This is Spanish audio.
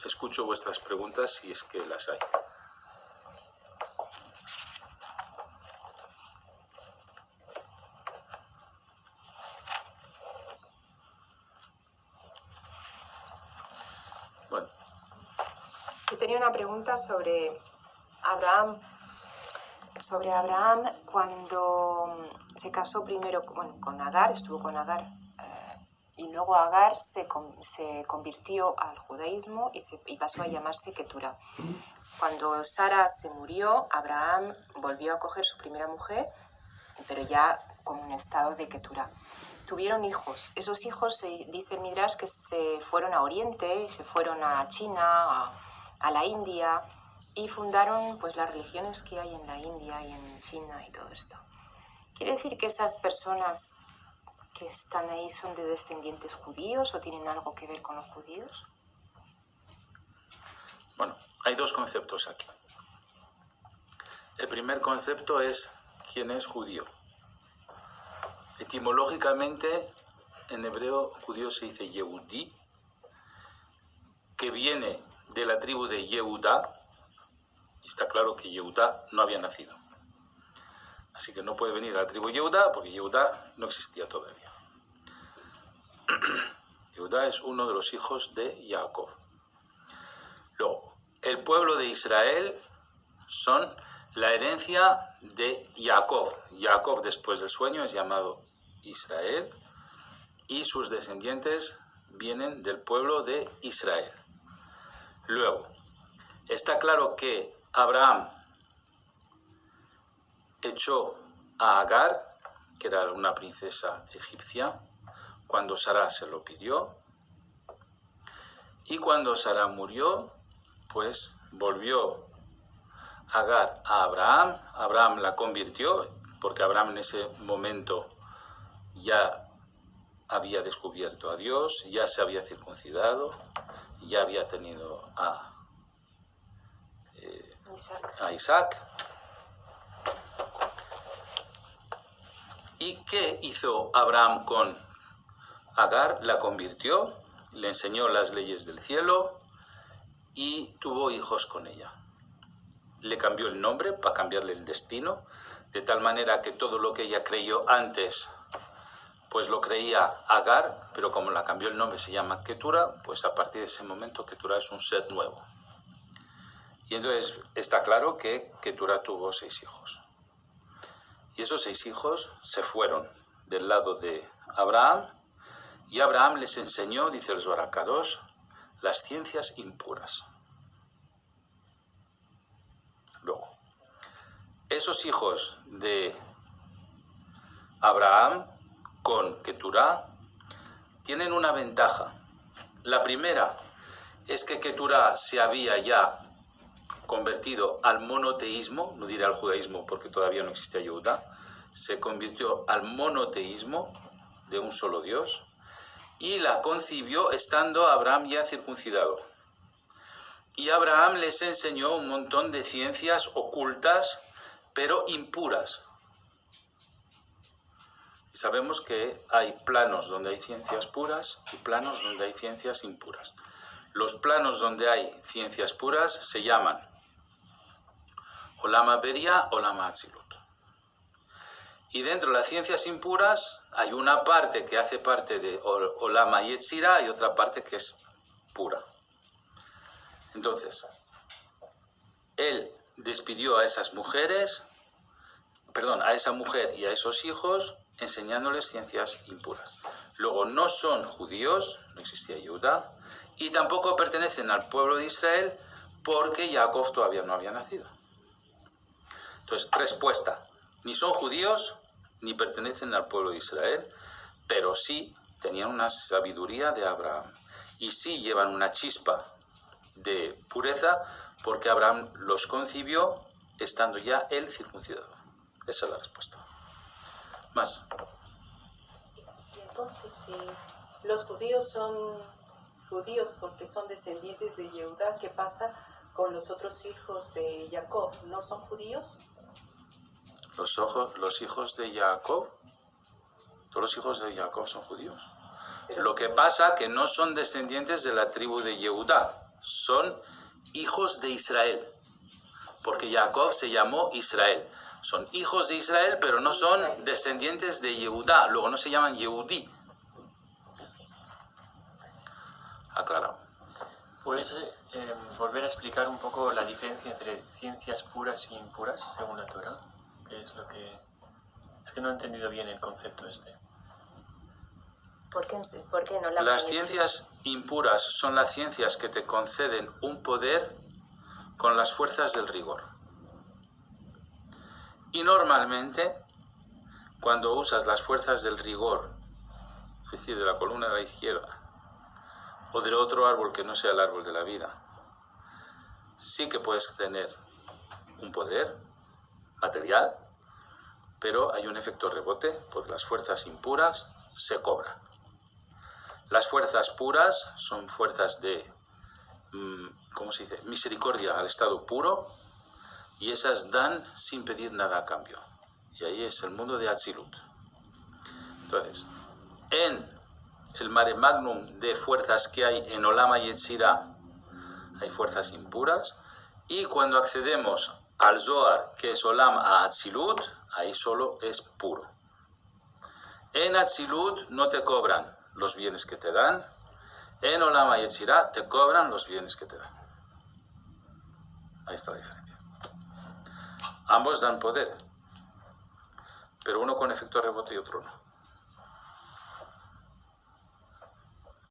escucho vuestras preguntas si es que las hay. Bueno. Yo tenía una pregunta sobre Abraham. Cuando se casó primero con Agar, estuvo con Agar, y luego Agar se convirtió al judaísmo y pasó a llamarse Ketura. Cuando Sara se murió, Abraham volvió a coger su primera mujer, pero ya con un estado de Ketura. Tuvieron hijos. Esos hijos, dice el Midrash, que se fueron a Oriente, se fueron a China, a la India, y fundaron pues las religiones que hay en la India y en China y todo esto. ¿Quiere decir que esas personas que están ahí son de descendientes judíos o tienen algo que ver con los judíos? Bueno, hay dos conceptos aquí. El primer concepto es quién es judío. Etimológicamente, en hebreo judío se dice Yehudí, que viene de la tribu de Yehudá, y está claro que Yehudá no había nacido. Así que no puede venir de la tribu Yehudá, porque Yehudá no existía todavía. Yehudá es uno de los hijos de Jacob. Luego, el pueblo de Israel son la herencia de Jacob. Jacob, después del sueño, es llamado Israel, y sus descendientes vienen del pueblo de Israel. Luego, está claro que Abraham echó a Agar, que era una princesa egipcia, cuando Sara se lo pidió, y cuando Sara murió, pues volvió Agar a Abraham. Abraham la convirtió, porque Abraham en ese momento ya había descubierto a Dios, ya se había circuncidado, ya había tenido a Isaac. ¿Y qué hizo Abraham con Agar? La convirtió, le enseñó las leyes del cielo y tuvo hijos con ella. Le cambió el nombre para cambiarle el destino, de tal manera que todo lo que ella creyó antes, pues lo creía Agar, pero como la cambió el nombre se llama Ketura, pues a partir de ese momento Ketura es un ser nuevo. Y entonces está claro que Ketura tuvo 6 hijos. Y esos 6 hijos se fueron del lado de Abraham, y Abraham les enseñó, dice el Zohar Kadosh, las ciencias impuras. Luego, esos hijos de Abraham con Keturá tienen una ventaja. La primera es que Keturá se había ya convertido al monoteísmo, no diré al judaísmo porque todavía no existía Yehudá, se convirtió al monoteísmo de un solo Dios, y la concibió estando Abraham ya circuncidado. Y Abraham les enseñó un montón de ciencias ocultas, pero impuras. Y sabemos que hay planos donde hay ciencias puras y planos donde hay ciencias impuras. Los planos donde hay ciencias puras se llaman Olam Beria, Olam Atzilut. Y dentro de las ciencias impuras hay una parte que hace parte de Olam Yetzirah y otra parte que es pura. Entonces, él despidió a esas mujeres, a esa mujer y a esos hijos, enseñándoles ciencias impuras. Luego, no son judíos, no existía Yehudá, y tampoco pertenecen al pueblo de Israel porque Jacob todavía no había nacido. Entonces, respuesta, ni son judíos ni pertenecen al pueblo de Israel, pero sí tenían una sabiduría de Abraham y sí llevan una chispa de pureza porque Abraham los concibió estando ya él circuncidado. Esa es la respuesta. Más. Y entonces, si los judíos son judíos porque son descendientes de Yehudá, ¿qué pasa con los otros hijos de Jacob? ¿No son judíos? Los hijos de Jacob, todos los hijos de Jacob son judíos. Lo que pasa que no son descendientes de la tribu de Yehudá, son hijos de Israel, porque Jacob se llamó Israel. Son hijos de Israel, pero no son descendientes de Yehudá, luego no se llaman Yehudí. Aclarado. ¿Puedes volver a explicar un poco la diferencia entre ciencias puras y impuras, según la Torá? ¿Qué es lo que...? Es que no he entendido bien el concepto este. ¿Por qué no la Las conexión? ciencias impuras son las ciencias que te conceden un poder con las fuerzas del rigor. Y normalmente, cuando usas las fuerzas del rigor, es decir, de la columna de la izquierda, o del otro árbol que no sea el árbol de la vida, sí que puedes tener un poder material, pero hay un efecto rebote, porque las fuerzas impuras se cobran. Las fuerzas puras son fuerzas de, ¿cómo se dice?, misericordia al estado puro, y esas dan sin pedir nada a cambio. Y ahí es el mundo de Atzilut. Entonces, en el mare magnum de fuerzas que hay en Olama y Yetzirah, hay fuerzas impuras, y cuando accedemos al Zohar, que es Olam a Atzilut, ahí solo es puro. En Atzilut no te cobran los bienes que te dan, en Olam y Yetzirah te cobran los bienes que te dan. Ahí está la diferencia. Ambos dan poder, pero uno con efecto rebote y otro no.